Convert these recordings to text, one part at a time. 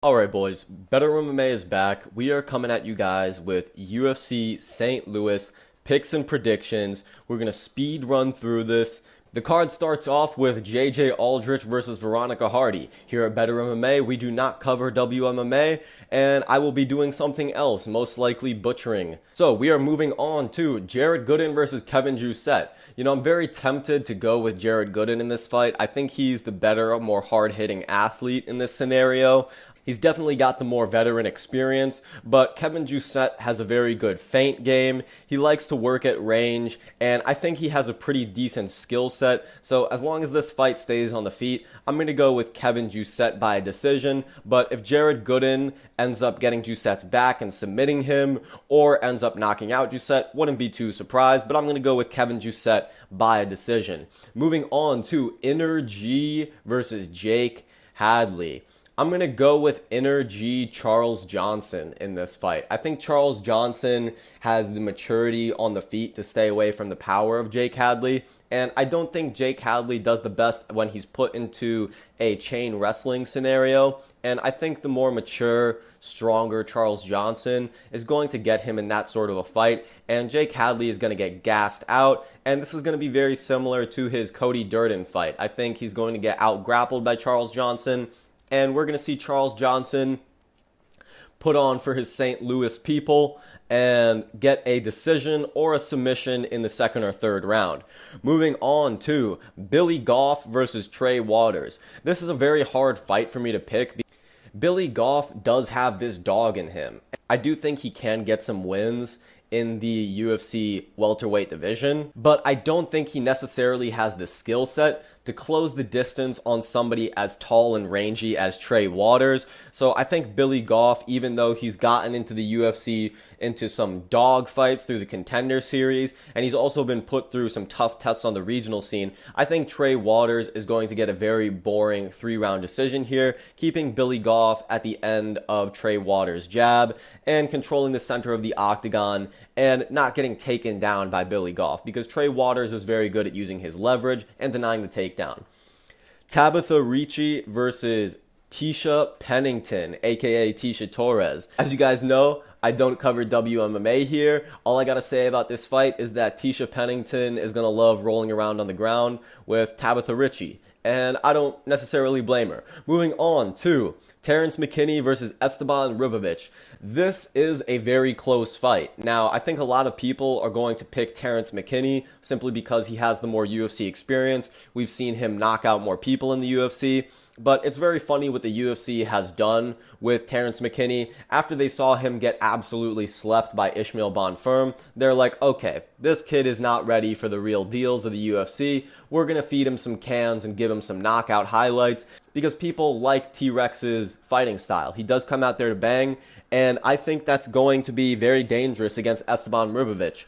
Alright boys, Bettrmma is back. We are coming at you guys with UFC St. Louis picks and predictions. We're going to speed run through this. The card starts off with JJAldrich versus Veronica Hardy. Here at Bettrmma, we do not cover WMMA, and I will be doing something else, most likely butchering. So we are moving on to Jared Gooden versus Kevin Jousset. You know, I'm very tempted to go with Jared Gooden in this fight. I think he's the better, more hard-hitting athlete in this scenario. He's definitely got the more veteran experience, but Kevin Jousset has a very good feint game. He likes to work at range, and I think he has a pretty decent skill set. So as long as this fight stays on the feet, I'm going to go with Kevin Jousset by decision. But if Jared Gooden ends up getting Jousset's back and submitting him, or ends up knocking out Jousset, wouldn't be too surprised, but I'm going to go with Kevin Jousset by a decision. Moving on to Inner G versus Jake Hadley. I'm going to go with Inner G Charles Johnson in this fight. I think Charles Johnson has the maturity on the feet to stay away from the power of Jake Hadley. And I don't think Jake Hadley does the best when he's put into a chain wrestling scenario. And I think the more mature, stronger Charles Johnson is going to get him in that sort of a fight. And Jake Hadley is going to get gassed out. And this is going to be very similar to his Cody Durden fight. I think he's going to get out-grappled by Charles Johnson. And we're going to see Charles Johnson put on for his St. Louis people and get a decision or a submission in the second or third round. Moving on to Billy Goff versus Trey Waters. This is a very hard fight for me to pick. Billy Goff does have this dog in him. I do think he can get some wins in the UFC welterweight division, but I don't think he necessarily has the skill set to close the distance on somebody as tall and rangy as Trey Waters. So I think Billy Goff, even though he's gotten into the UFC into some dog fights through the Contender Series, and he's also been put through some tough tests on the regional scene, I think Trey Waters is going to get a very boring 3-round decision here, keeping Billy Goff at the end of Trey Waters' jab and controlling the center of the octagon and not getting taken down by Billy Goff, because Trey Waters is very good at using his leverage and denying the takedown. Tabitha Ricci versus Tisha Pennington, aka Tisha Torres. As you guys know, I don't cover WMMA here. All I gotta say about this fight is that Tisha Pennington is gonna love rolling around on the ground with Tabitha Ricci, and I don't necessarily blame her. Moving on to Terrence McKinney versus Esteban Ribovic. This is a very close fight. Now, I think a lot of people are going to pick Terrence McKinney simply because he has the more UFC experience. We've seen him knock out more people in the UFC. But it's very funny what the UFC has done with Terrence McKinney. After they saw him get absolutely slept by Ishmael Bonfirm, they're like, okay, this kid is not ready for the real deals of the UFC. We're going to feed him some cans and give him some knockout highlights because people like T-Rex's fighting style. He does come out there to bang, and I think that's going to be very dangerous against Esteban Ribovic.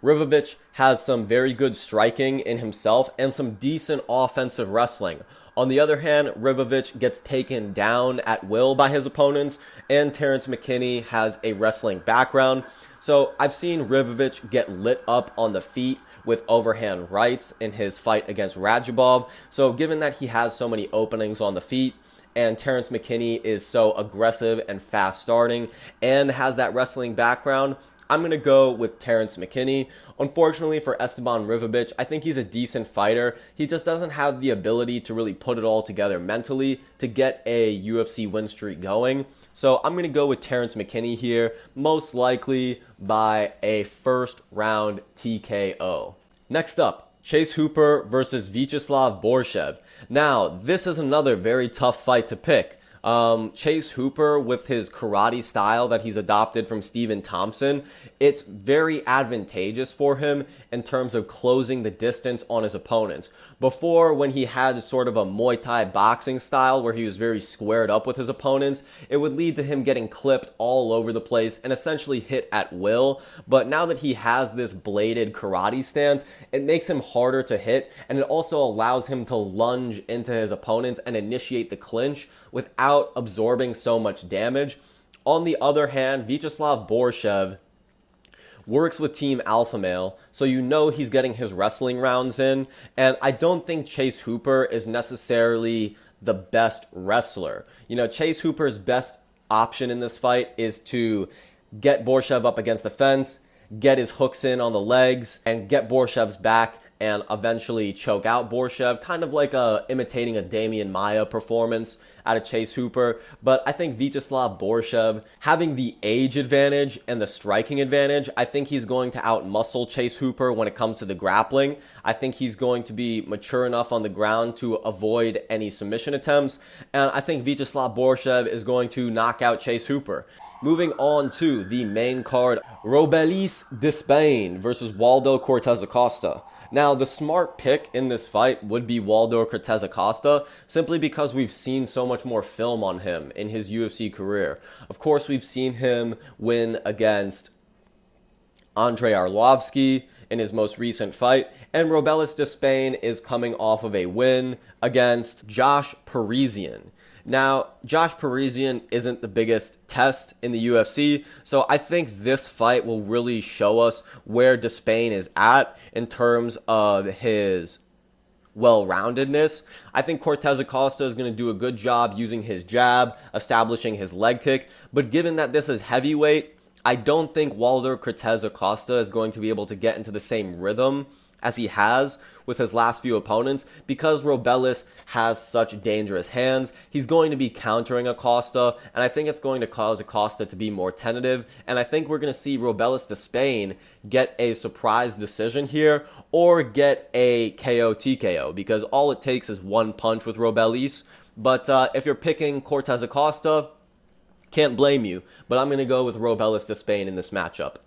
Ribovic has some very good striking in himself and some decent offensive wrestling. On the other hand, Ribovic gets taken down at will by his opponents, and Terrence McKinney has a wrestling background. So I've seen Ribovic get lit up on the feet with overhand rights in his fight against Radjabov. So given that he has so many openings on the feet, and Terrence McKinney is so aggressive and fast starting and has that wrestling background, I'm going to go with Terrence McKinney. Unfortunately for Esteban Ribovic, I think he's a decent fighter. He just doesn't have the ability to really put it all together mentally to get a UFC win streak going. So I'm going to go with Terrence McKinney here, most likely by a first round TKO. Next up, Chase Hooper versus Vyacheslav Borchev. Now, this is another very tough fight to pick. Chase Hooper, with his karate style that he's adopted from Stephen Thompson, it's very advantageous for him in terms of closing the distance on his opponents. Before, when he had sort of a Muay Thai boxing style where he was very squared up with his opponents, it would lead to him getting clipped all over the place and essentially hit at will. But now that he has this bladed karate stance, it makes him harder to hit, and it also allows him to lunge into his opponents and initiate the clinch without absorbing so much damage. On the other hand, Vyacheslav Borchev works with Team Alpha Male, so you know he's getting his wrestling rounds in, and I don't think Chase Hooper is necessarily the best wrestler. You know, Chase Hooper's best option in this fight is to get Borchev up against the fence, get his hooks in on the legs, and get Borchev's back and eventually choke out Borchev, kind of like imitating a Damian Maia performance out of Chase Hooper. But I think Vyacheslav Borchev, having the age advantage and the striking advantage, I think he's going to outmuscle Chase Hooper when it comes to the grappling. I think he's going to be mature enough on the ground to avoid any submission attempts, and I think Vyacheslav Borchev is going to knock out Chase Hooper. Moving on to the main card, Robelis Despain versus Waldo Cortez Acosta. Now, the smart pick in this fight would be Waldo Cortez Acosta, simply because we've seen so much more film on him in his UFC career. Of course, we've seen him win against Andrei Arlovsky in his most recent fight, and Robelis Despain is coming off of a win against Josh Parisian. Now, Josh Parisian isn't the biggest test in the UFC, so I think this fight will really show us where Despain is at in terms of his well-roundedness. I think Cortez Acosta is going to do a good job using his jab, establishing his leg kick, but given that this is heavyweight, I don't think Waldo Cortez Acosta is going to be able to get into the same rhythm as he has with his last few opponents, because Robelis has such dangerous hands. He's going to be countering Acosta, and I think it's going to cause Acosta to be more tentative, and I think we're going to see Robelis Despain get a surprise decision here, or get a KO TKO, because all it takes is one punch with Robelis. But if you're picking Cortez Acosta, can't blame you, but I'm going to go with Robelis Despain in this matchup.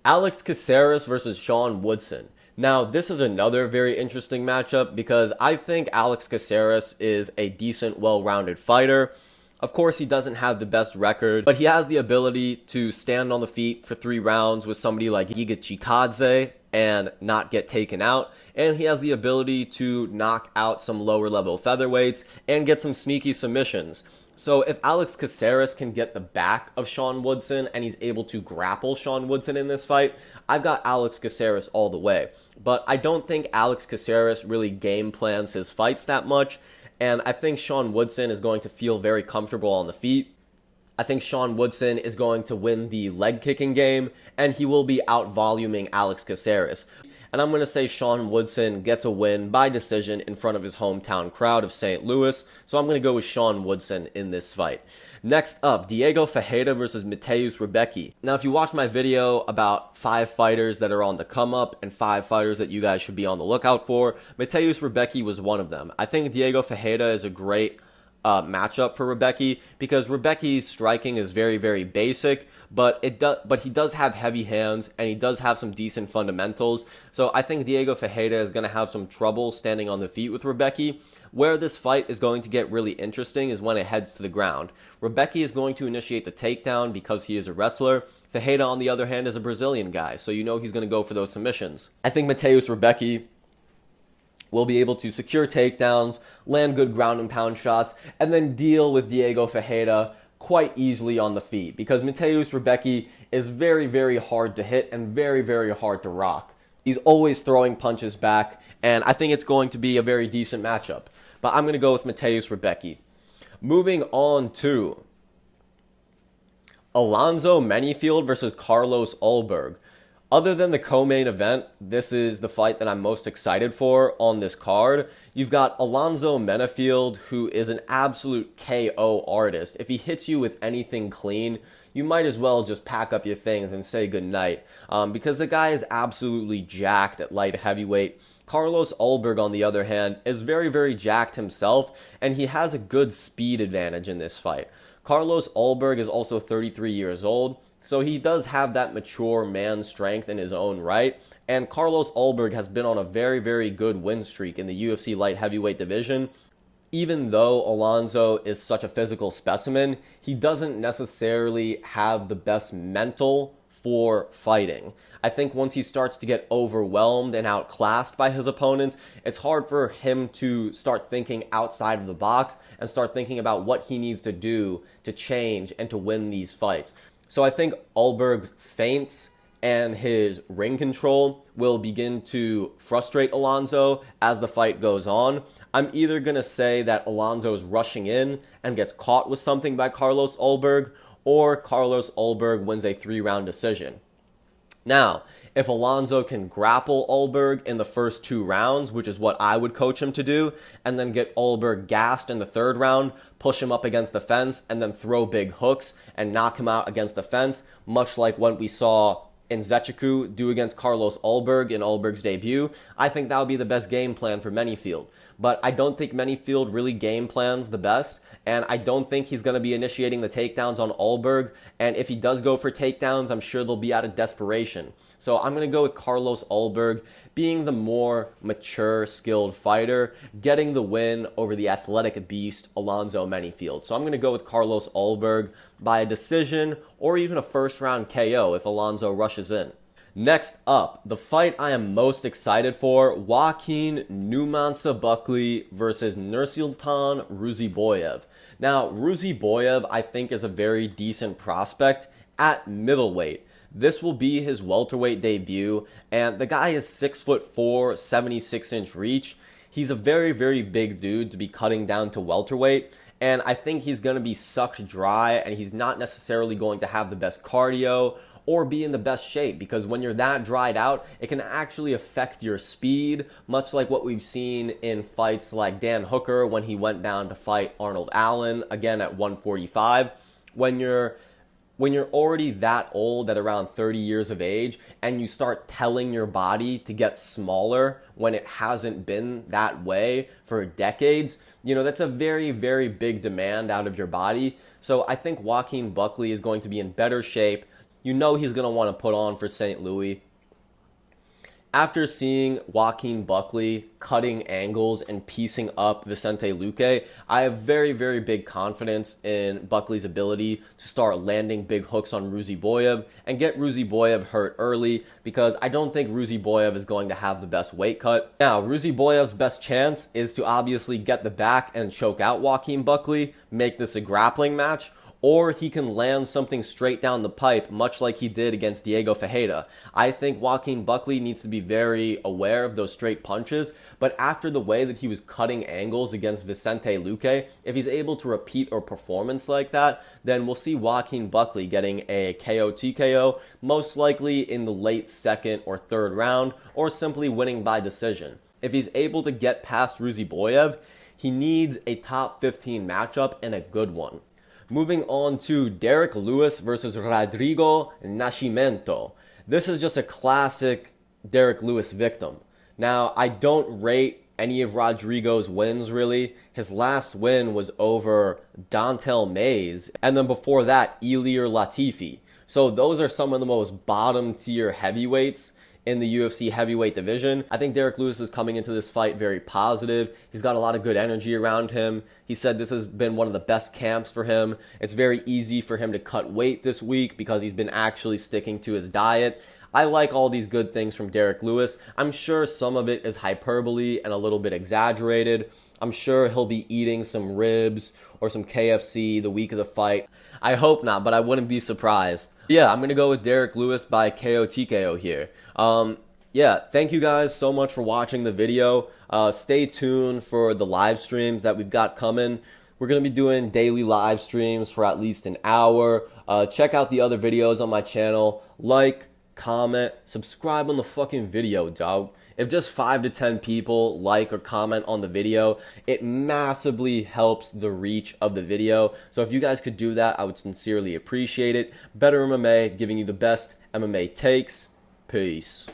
Alex Caceres versus Shawn Woodson. Now, this is another very interesting matchup because I think Alex Caceres is a decent, well-rounded fighter. Of course, he doesn't have the best record, but he has the ability to stand on the feet for 3 rounds with somebody like Giga Chikadze and not get taken out. And he has the ability to knock out some lower-level featherweights and get some sneaky submissions. So if Alex Caceres can get the back of Shawn Woodson and he's able to grapple Shawn Woodson in this fight, I've got Alex Caceres all the way. But I don't think Alex Caceres really game plans his fights that much, and I think Shawn Woodson is going to feel very comfortable on the feet. I think Shawn Woodson is going to win the leg kicking game, and he will be out-voluming Alex Caceres. And I'm going to say Shawn Woodson gets a win by decision in front of his hometown crowd of St. Louis. So I'm going to go with Shawn Woodson in this fight. Next up, Diego Ferreira versus Mateusz Rebecki. Now, if you watch my video about 5 fighters that are on the come up and 5 fighters that you guys should be on the lookout for, Mateusz Rebecki was one of them. I think Diego Ferreira is a great matchup for Rebecki because Rebecki's striking is very, very basic, but he does have heavy hands and he does have some decent fundamentals. So I think Diego Ferreira is going to have some trouble standing on the feet with Rebecki. Where this fight is going to get really interesting is when it heads to the ground. Rebecki is going to initiate the takedown because he is a wrestler. Ferreira, on the other hand, is a Brazilian guy, so you know he's going to go for those submissions. I think Mateusz Rebecki will be able to secure takedowns, land good ground and pound shots, and then deal with Diego Ferreira quite easily on the feet, because Mateusz Rebecki is very, very hard to hit and very, very hard to rock. He's always throwing punches back, and I think it's going to be a very decent matchup. But I'm going to go with Mateusz Rebecki. Moving on to Alonzo Manfield versus Carlos Olberg. Other than the co-main event, this is the fight that I'm most excited for on this card. You've got Alonzo Manfield, who is an absolute KO artist. If he hits you with anything clean, you might as well just pack up your things and say goodnight, because the guy is absolutely jacked at light heavyweight. Carlos Olberg, on the other hand, is very, very jacked himself, and he has a good speed advantage in this fight. Carlos Olberg is also 33 years old, so he does have that mature man strength in his own right, and Carlos Olberg has been on a very, very good win streak in the UFC light heavyweight division. Even though Alonzo is such a physical specimen, he doesn't necessarily have the best mental for fighting. I think once he starts to get overwhelmed and outclassed by his opponents, it's hard for him to start thinking outside of the box and start thinking about what he needs to do to change and to win these fights. So I think Olberg's feints and his ring control will begin to frustrate Alonzo as the fight goes on. I'm either going to say that Alonzo is rushing in and gets caught with something by Carlos Olberg, or Carlos Olberg wins a 3-round decision. Now, if Alonzo can grapple Olberg in the first 2 rounds, which is what I would coach him to do, and then get Olberg gassed in the 3rd round, push him up against the fence, and then throw big hooks and knock him out against the fence, much like what we saw Nzechukwu do against Carlos Olberg in Olberg's debut, I think that would be the best game plan for Manfield. But I don't think Manfield really game plans the best, and I don't think he's going to be initiating the takedowns on Olberg, and if he does go for takedowns, I'm sure they'll be out of desperation. So I'm going to go with Carlos Olberg being the more mature, skilled fighter, getting the win over the athletic beast, Alonzo Manfield. So I'm going to go with Carlos Olberg by a decision or even a 1st-round KO if Alonzo rushes in. Next up, the fight I am most excited for, Joaquin "NASCIMENto" Buckley versus Nursultan Ruziboyev. Now, Ruziboyev, I think, is a very decent prospect at middleweight. This will be his welterweight debut, and the guy is 6'4", 76-inch reach. He's a very, very big dude to be cutting down to welterweight, and I think he's going to be sucked dry, and he's not necessarily going to have the best cardio or be in the best shape, because when you're that dried out, it can actually affect your speed, much like what we've seen in fights like Dan Hooker when he went down to fight Arnold Allen, again at 145. When you're already that old at around 30 years of age and you start telling your body to get smaller when it hasn't been that way for decades, that's a very, very big demand out of your body. So I think Joaquin Buckley is going to be in better shape. He's going to want to put on for St. Louis. After seeing Joaquin Buckley cutting angles and piecing up Vicente Luque, I have very, very big confidence in Buckley's ability to start landing big hooks on Ruziboyev and get Ruziboyev hurt early, because I don't think Ruziboyev is going to have the best weight cut. Now, Ruziboyev's best chance is to obviously get the back and choke out Joaquin Buckley, make this a grappling match, or he can land something straight down the pipe, much like he did against Diego Ferreira. I think Joaquin Buckley needs to be very aware of those straight punches, but after the way that he was cutting angles against Vicente Luque, if he's able to repeat a performance like that, then we'll see Joaquin Buckley getting a KO TKO, most likely in the late 2nd or 3rd round, or simply winning by decision. If he's able to get past Ruziboyev, he needs a top 15 matchup and a good one. Moving on to Derek Lewis versus Rodrigo Nascimento. This is just a classic Derek Lewis victim. Now, I don't rate any of Rodrigo's wins, really. His last win was over Dontel Mays, and then before that, Ilir Latifi. So those are some of the most bottom-tier heavyweights in the UFC heavyweight division. I think Derek Lewis is coming into this fight very positive. He's got a lot of good energy around him. He said this has been one of the best camps for him. It's very easy for him to cut weight this week because he's been actually sticking to his diet. I like all these good things from Derek Lewis. I'm sure some of it is hyperbole and a little bit exaggerated. I'm sure he'll be eating some ribs or some KFC the week of the fight. I hope not, but I wouldn't be surprised. Yeah, I'm going to go with Derek Lewis by KO TKO here. Thank you guys so much for watching the video. Stay tuned for the live streams that we've got coming. We're going to be doing daily live streams for at least an hour. Check out the other videos on my channel. Like, comment, subscribe on the fucking video, dog. If just 5 to 10 people like or comment on the video, it massively helps the reach of the video. So if you guys could do that, I would sincerely appreciate it. Bettrmma, giving you the best MMA takes. Peace.